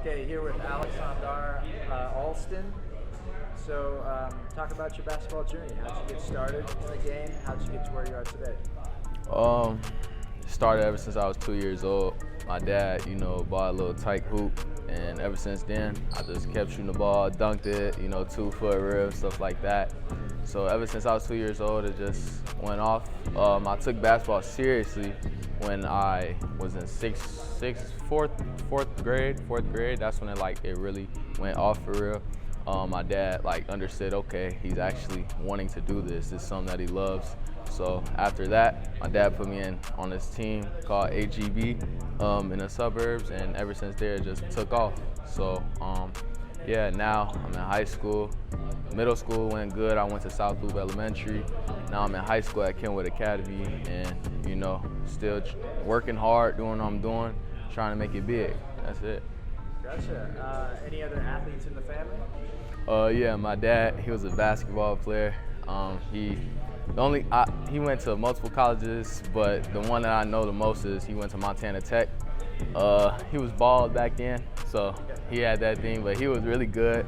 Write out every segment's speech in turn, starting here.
Okay, here with Aleks Alston. So, talk about your basketball journey. How'd you get started in the game? How'd you get to where you are today? Um, Started ever since I was 2 years old. My dad, bought a little tight hoop, and ever since then, I just kept shooting the ball, dunked it, 2-foot rim, stuff like that. So ever since I was 2 years old, it just went off. I took basketball seriously when I was in fourth grade. That's when it really went off for real. My dad understood, okay, he's actually wanting to do this. It's something that he loves. So after that, my dad put me on this team called AGB in the suburbs, and ever since there, it just took off. So yeah, now I'm in high school. Middle school went good. I went to South Loop Elementary. Now I'm in high school at Kenwood Academy, and still working hard, doing what I'm doing, trying to make it big. That's it. Gotcha. Any other athletes in the family? Yeah, my dad, he was a basketball player. He went to multiple colleges, but the one that I know the most is he went to Montana Tech. He was bald back then, so he had that thing, but he was really good.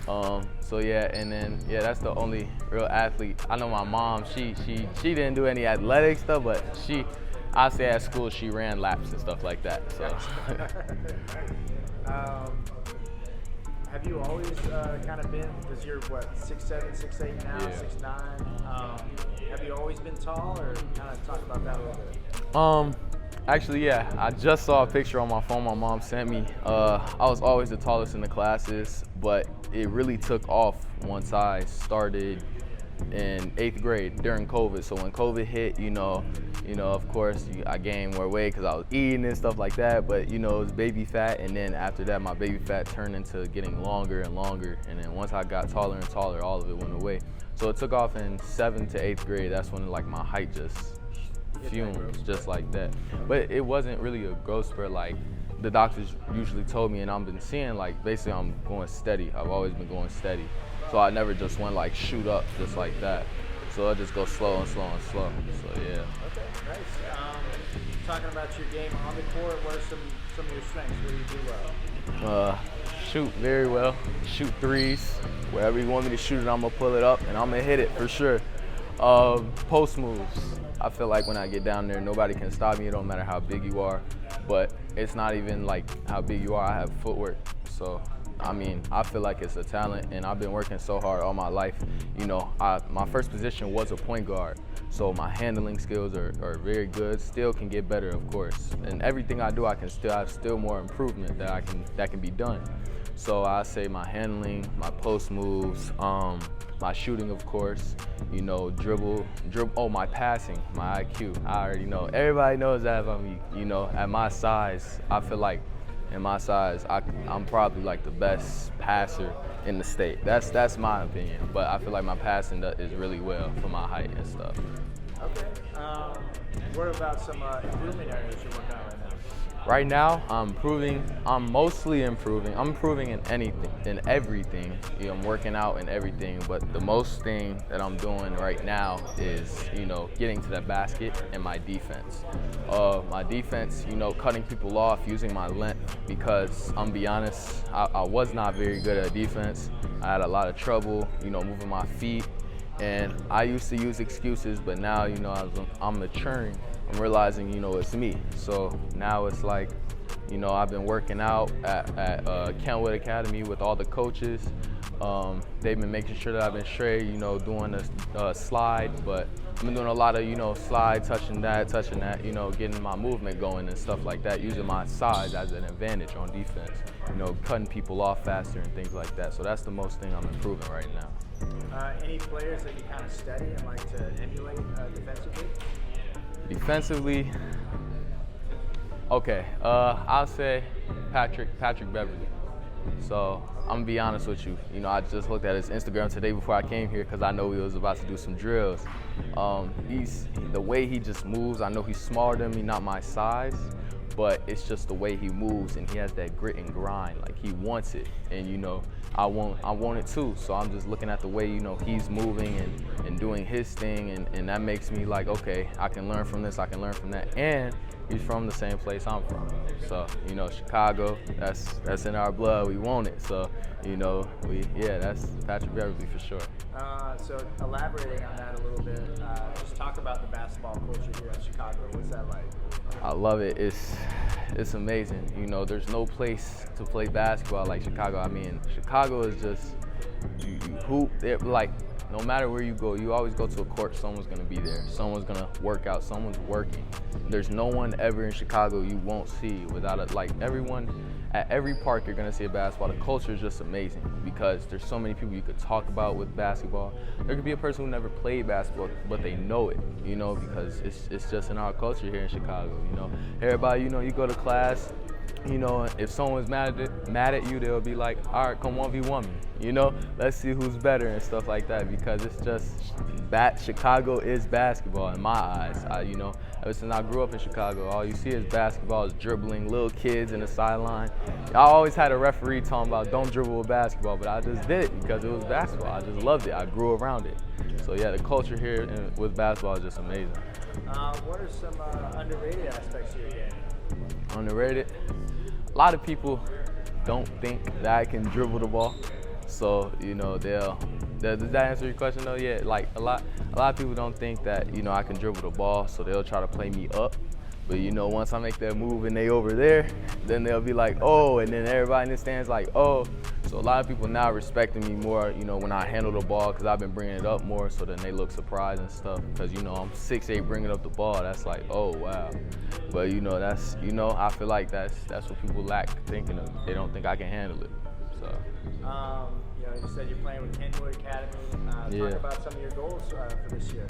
So yeah, and then that's the only real athlete. I know my mom, she didn't do any athletic stuff, but I say at school she ran laps and stuff like that. So. Have you always kind of been, because you're 6'7", 6'8" now, Yeah. 6'9", have you always been tall, or kind of talk about that a little bit? Actually, yeah, I just saw a picture on my phone my mom sent me. I was always the tallest in the classes, but it really took off once I started in 8th grade during COVID. So when COVID hit, of course, I gained more weight because I was eating and stuff like that, but it was baby fat, and then after that, my baby fat turned into getting longer and longer, and then once I got taller and taller, all of it went away. So it took off in 7th to 8th grade. That's when my height just fumes, just like that. But it wasn't really a growth spurt like the doctors usually told me, and I've been seeing basically I'm going steady. I've always been going steady. So I never just went shoot up just like that. So I just go slow and slow and slow. So yeah. Okay, nice. Talking about your game on the court, what are some of your strengths? What do you do well? Shoot very well. Shoot threes. Wherever you want me to shoot it, I'm gonna pull it up and I'm gonna hit it for sure. Post moves. I feel like when I get down there, nobody can stop me. It don't matter how big you are, but it's not even how big you are. I have footwork. So I feel like it's a talent, and I've been working so hard all my life. My first position was a point guard, so my handling skills are very good. Still can get better, of course. And everything I do, I can still have more improvement that can be done. So I say my handling, my post moves, my shooting, of course. Dribble. Oh, my passing, my IQ. I already know. Everybody knows that about me. At my size, I feel like. In my size, I'm probably the best passer in the state. That's my opinion, but I feel like my passing is really well for my height and stuff. Okay. What about some improvement areas you're working on right now? Right now, I'm mostly improving. I'm improving in everything. I'm working out in everything, but the most thing that I'm doing right now is, getting to the basket and my defense. My defense, cutting people off, using my length, because I'm be honest, I was not very good at defense. I had a lot of trouble, moving my feet, and I used to use excuses, but now, I'm maturing. I'm realizing, it's me. So now it's I've been working out at Kenwood Academy with all the coaches. They've been making sure that I've been straight, doing a slide, but I've been doing a lot of, slide, touching that, getting my movement going and stuff like that, using my size as an advantage on defense, cutting people off faster and things like that. So that's the most thing I'm improving right now. Any players that you kind of study and like to emulate defensively? Defensively, okay, I'll say Patrick Beverly. So I'm gonna be honest with you. I just looked at his Instagram today before I came here because I know he was about to do some drills. The way he just moves. I know he's smaller than me, not my size, but it's just the way he moves, and he has that grit and grind. He wants it, and I want it too. So I'm just looking at the way he's moving and doing his thing, and that makes me okay, I can learn from this, I can learn from that, and he's from the same place I'm from. So, you know, Chicago, that's in our blood. We want it. So, you know, that's Patrick Beverly for sure. So elaborating on that a little bit, just talk about the basketball culture here in Chicago. What's that like? I love it. It's amazing. You know, there's no place to play basketball like Chicago. I mean, Chicago is just you hoop. Like, no matter where you go, you always go to a court, someone's gonna be there. Someone's gonna work out, someone's working. There's no one ever in Chicago you won't see without it. Like, everyone, at every park you're gonna see a basketball. The culture is just amazing because there's so many people you could talk about with basketball. There could be a person who never played basketball, but they know it, you know, because it's just in our culture here in Chicago, you know. Everybody, you know, you go to class, you know, if someone's mad at you, they'll be like, all right, come 1v1 me, you know, let's see who's better and stuff like that, because it's just Chicago is basketball in my eyes. You know, ever since I grew up in Chicago, all you see is basketball, is dribbling, little kids in the sideline. I always had a referee talking about don't dribble with basketball, but I just did it because it was basketball. I just loved it. I grew around it. So yeah, the culture here with basketball is just amazing. What are some underrated aspects of your game? Underrated? A lot of people don't think that I can dribble the ball. So, you know, does that answer your question though? Yeah, like a lot of people don't think that, you know, I can dribble the ball, so they'll try to play me up. But, you know, once I make that move and they over there, then they'll be like, oh, and then everybody in the stands like, oh. So a lot of people now respecting me more, you know, when I handle the ball, because I've been bringing it up more, so then they look surprised and stuff. Because, you know, I'm 6'8", bringing up the ball. That's like, oh, wow. But, you know, that's, you know, I feel like that's what people lack thinking of. They don't think I can handle it. So. You know, you said you're playing with Kenwood Academy. Yeah. Talk about some of your goals for this year.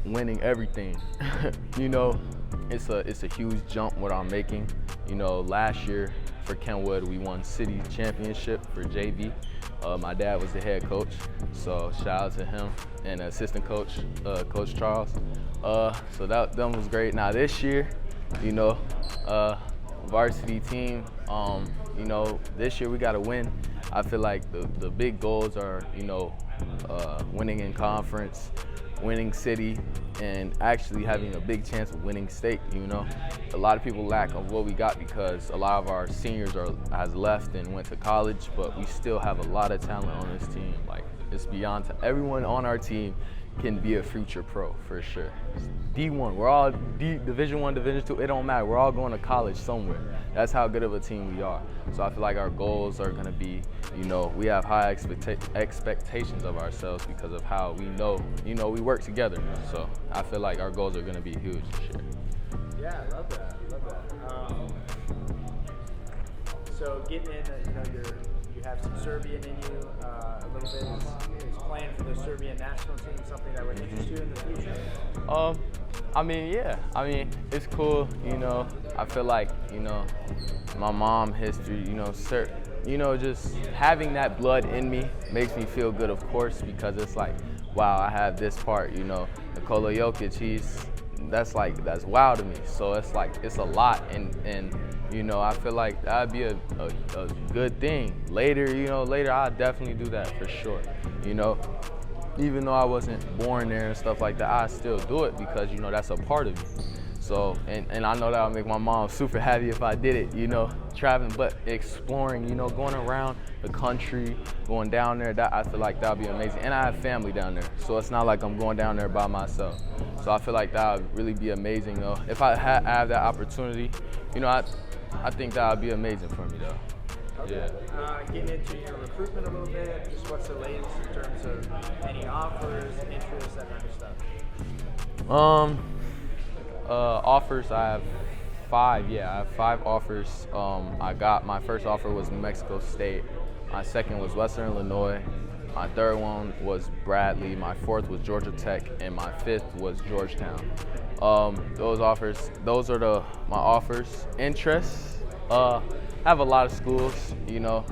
Winning everything. You know, it's a huge jump what I'm making. You know, last year for Kenwood, we won city championship for JV. My dad was the head coach, so shout out to him and assistant coach, Coach Charles. So that was great. Now this year, you know, varsity team, you know, this year we got to win. I feel like the big goals are, you know, winning in conference, winning city, and actually having a big chance of winning state. You know, a lot of people lack of what we got because a lot of our seniors has left and went to college, but we still have a lot of talent on this team. Like, it's beyond everyone on our team can be a future pro for sure. D1, we're all Division I, Division II, it don't matter. We're all going to college somewhere. That's how good of a team we are. So I feel like our goals are gonna be, you know, we have high expectations of ourselves because of how we know, you know, we work together. So I feel like our goals are gonna be huge this year. Yeah, I love that. So getting in, you know, you have some Serbian in you a little bit. Is playing for the Serbian national team something that would interest you in the future? I mean, yeah. I mean, it's cool. You know, I feel like, you know, my mom history. You know, just having that blood in me makes me feel good, of course, because it's like, wow, I have this part. You know, Nikola Jokic, that's wow to me. So it's like, it's a lot, and you know, I feel like that'd be a good thing. Later, I'll definitely do that for sure. You know, even though I wasn't born there and stuff like that, I still do it because, you know, that's a part of me. So, and I know that'll make my mom super happy if I did it, you know, traveling, but exploring, you know, going around the country, going down there, that I feel like that'll be amazing. And I have family down there, so it's not like I'm going down there by myself. So I feel like that would really be amazing, though. If I have that opportunity, you know, I think that would be amazing for me, though. Okay. Yeah. Getting into your recruitment a little bit, just what's the latest in terms of any offers, interests, that kind of stuff? Offers, I have 5. Yeah, I have 5 offers. My first offer was New Mexico State. My second was Western Illinois. My third one was Bradley. My fourth was Georgia Tech, and my fifth was Georgetown. Those are my offers. Interests. I have a lot of schools, you know,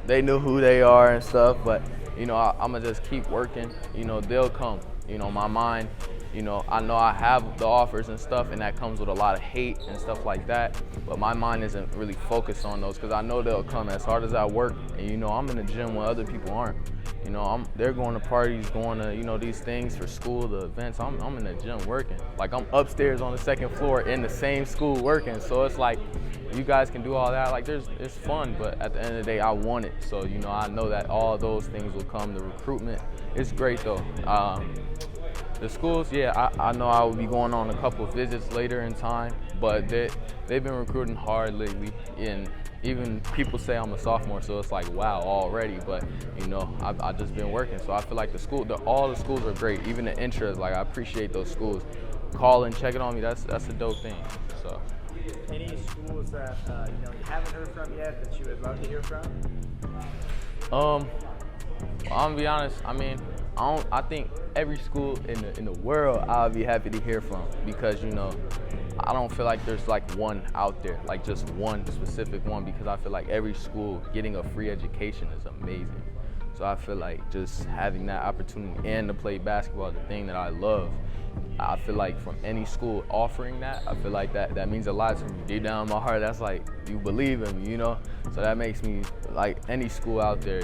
they know who they are and stuff, but, you know, I'm gonna just keep working, you know, they'll come. You know, my mind I know I have the offers and stuff, and that comes with a lot of hate and stuff like that, but my mind isn't really focused on those because I know they'll come as hard as I work, and I'm in the gym when other people aren't. They're going to parties, going to, these things for school, the events. I'm in the gym working. Like, I'm upstairs on the second floor in the same school working. So it's like, you guys can do all that. Like, it's fun, but at the end of the day, I want it. So, I know that all those things will come. The recruitment is great, though. The schools, yeah, I know I will be going on a couple of visits later in time, but they've been recruiting hard lately. And even people say I'm a sophomore, so it's like, wow, already. But, I've just been working. So I feel like all the schools are great. Even the intros, like, I appreciate those schools. Calling, checking on me, that's a dope thing. So. Any schools that you haven't heard from yet that you would love to hear from? I'm gonna be honest. I think every school in the world I'll be happy to hear from because I don't feel like there's like one out there, like just one specific one, because I feel like every school getting a free education is amazing. So I feel like just having that opportunity and to play basketball, the thing that I love, I feel like from any school offering that, I feel like that means a lot to me. Deep down in my heart, that's like, you believe in me, So that makes me like any school out there,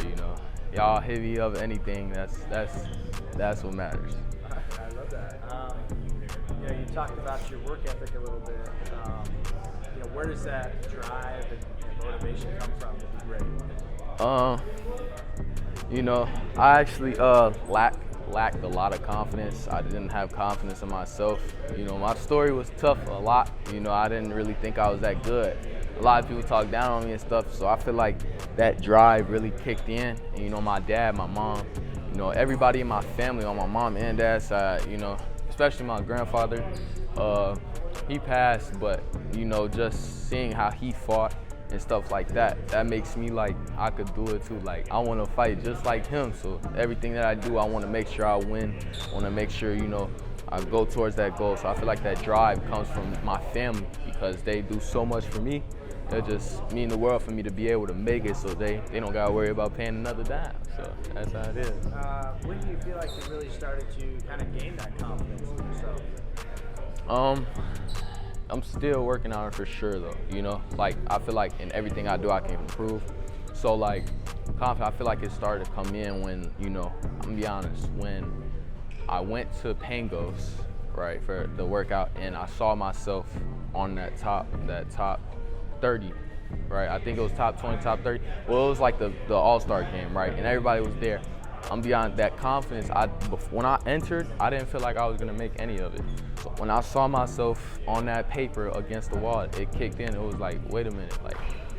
y'all hit me up anything. That's what matters. I love that. You talked about your work ethic a little bit. Where does that drive and motivation come from to be great? I actually lacked a lot of confidence. I didn't have confidence in myself. My story was tough a lot. I didn't really think I was that good. A lot of people talk down on me and stuff, so I feel like that drive really kicked in. And, my dad, my mom, everybody in my family on my mom and dad's side, especially my grandfather, he passed, but, just seeing how he fought and stuff like that makes me like I could do it too. Like, I want to fight just like him. So everything that I do, I want to make sure I win. I want to make sure, I go towards that goal. So I feel like that drive comes from my family because they do so much for me. They're just mean the world for me to be able to make it, so they don't got to worry about paying another dime. So that's how it is. When do you feel like you really started to kind of gain that confidence in yourself? I'm still working on it for sure, though, Like, I feel like in everything I do, I can improve. So, like, confidence, I feel like it started to come in when, I'm gonna be honest, when I went to Pangos, right, for the workout, and I saw myself on that top 30, right? I think it was top 20, top 30. Well, it was like the all-star game, right? And everybody was there. I'm beyond that confidence. When I entered, I didn't feel like I was gonna make any of it. So when I saw myself on that paper against the wall, it kicked in. It was like, wait a minute, like,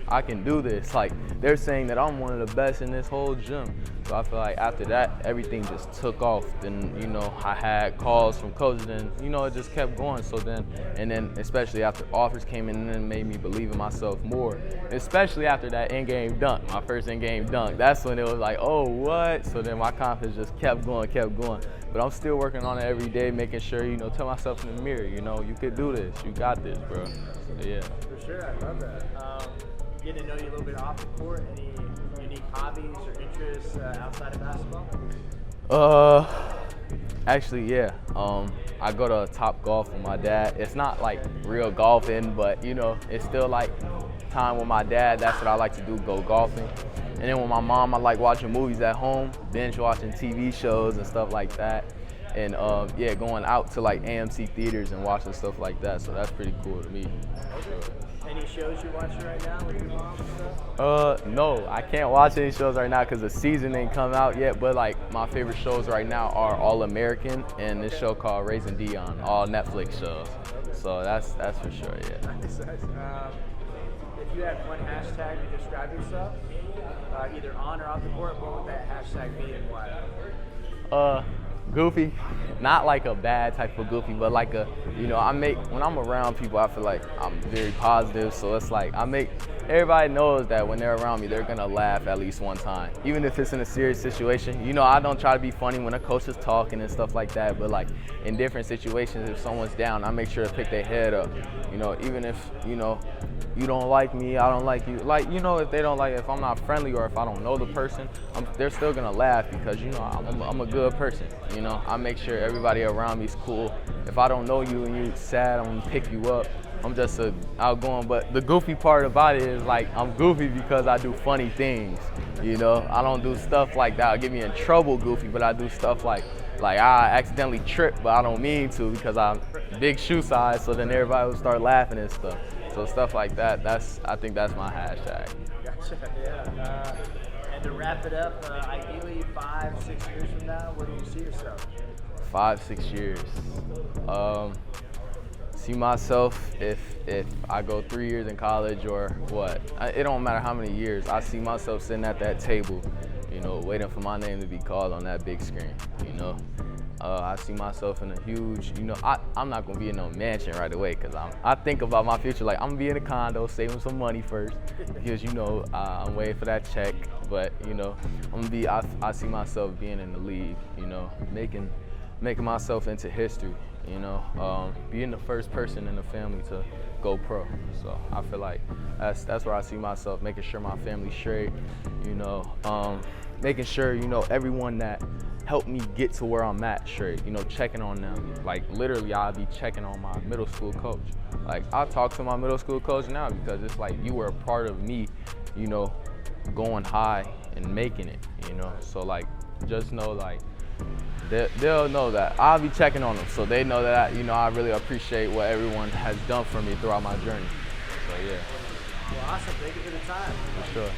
I can do this. Like, they're saying that I'm one of the best in this whole gym. So I feel like after that, everything just took off. Then, I had calls from coaches, and, it just kept going. So then, especially after offers came in, and then made me believe in myself more. Especially after that in-game dunk, my first in-game dunk. That's when it was like, oh, what? So then my confidence just kept going. But I'm still working on it every day, making sure, tell myself in the mirror, you could do this. You got this, bro. So, yeah. For sure, I love that. Getting to know you a little bit off the court, any unique hobbies or interests outside of basketball? Actually, yeah. I go to Top Golf with my dad. It's not like real golfing, but it's still like time with my dad. That's what I like to do, go golfing. And then with my mom, I like watching movies at home, binge watching TV shows and stuff like that. And going out to like AMC theaters and watching stuff like that. So that's pretty cool to me. Any shows you're watching right now with your mom and stuff? No, I can't watch any shows right now because the season ain't come out yet. But like my favorite shows right now are All American and this show called Raising Dion, all Netflix shows. So that's for sure, yeah. Nice. If you had one hashtag to describe yourself, either on or off the court, what would that hashtag be and why? Goofy, not like a bad type of goofy, but like a, when I'm around people, I feel like I'm very positive. So it's like I make everybody knows that when they're around me, they're gonna laugh at least one time. Even if it's in a serious situation, you know, I don't try to be funny when a coach is talking and stuff like that, but like in different situations, if someone's down, I make sure to pick their head up. You know, even if, you know, you don't like me, I don't like you. Like, you know, if they don't like, if I'm not friendly or if I don't know the person, they're still gonna laugh because, you know, I'm a good person. You know, I make sure everybody around me is cool. If I don't know you and you're sad, I'm gonna pick you up. I'm just outgoing, but the goofy part about it is like I'm goofy because I do funny things. You know, I don't do stuff like that'll get me in trouble goofy, but I do stuff like I accidentally trip, but I don't mean to because I'm big shoe size, so then everybody will start laughing and stuff. So stuff like that, I think that's my hashtag. Gotcha, yeah. And to wrap it up, ideally 5-6 years from now, where do you see yourself? 5-6 years. See myself if I go 3 years in college or what. It don't matter how many years. I see myself sitting at that table, you know, waiting for my name to be called on that big screen, you know. I see myself in a huge, you know, I'm not gonna be in no mansion right away because I think about my future like I'm gonna be in a condo, saving some money first because, you know, I'm waiting for that check. But, you know, I see myself being in the league, you know, making myself into history, you know, being the first person in the family to go pro. So I feel like that's where I see myself, making sure my family's straight, you know, making sure, you know, everyone that helped me get to where I'm at straight, you know, checking on them. Like literally I'll be checking on my middle school coach. Like I talk to my middle school coach now because it's like you were a part of me, you know, going high and making it, you know. So like just know like they'll know that I'll be checking on them, so they know that, you know, I really appreciate what everyone has done for me throughout my journey. So yeah. Well, awesome. Thank you for the time. For sure.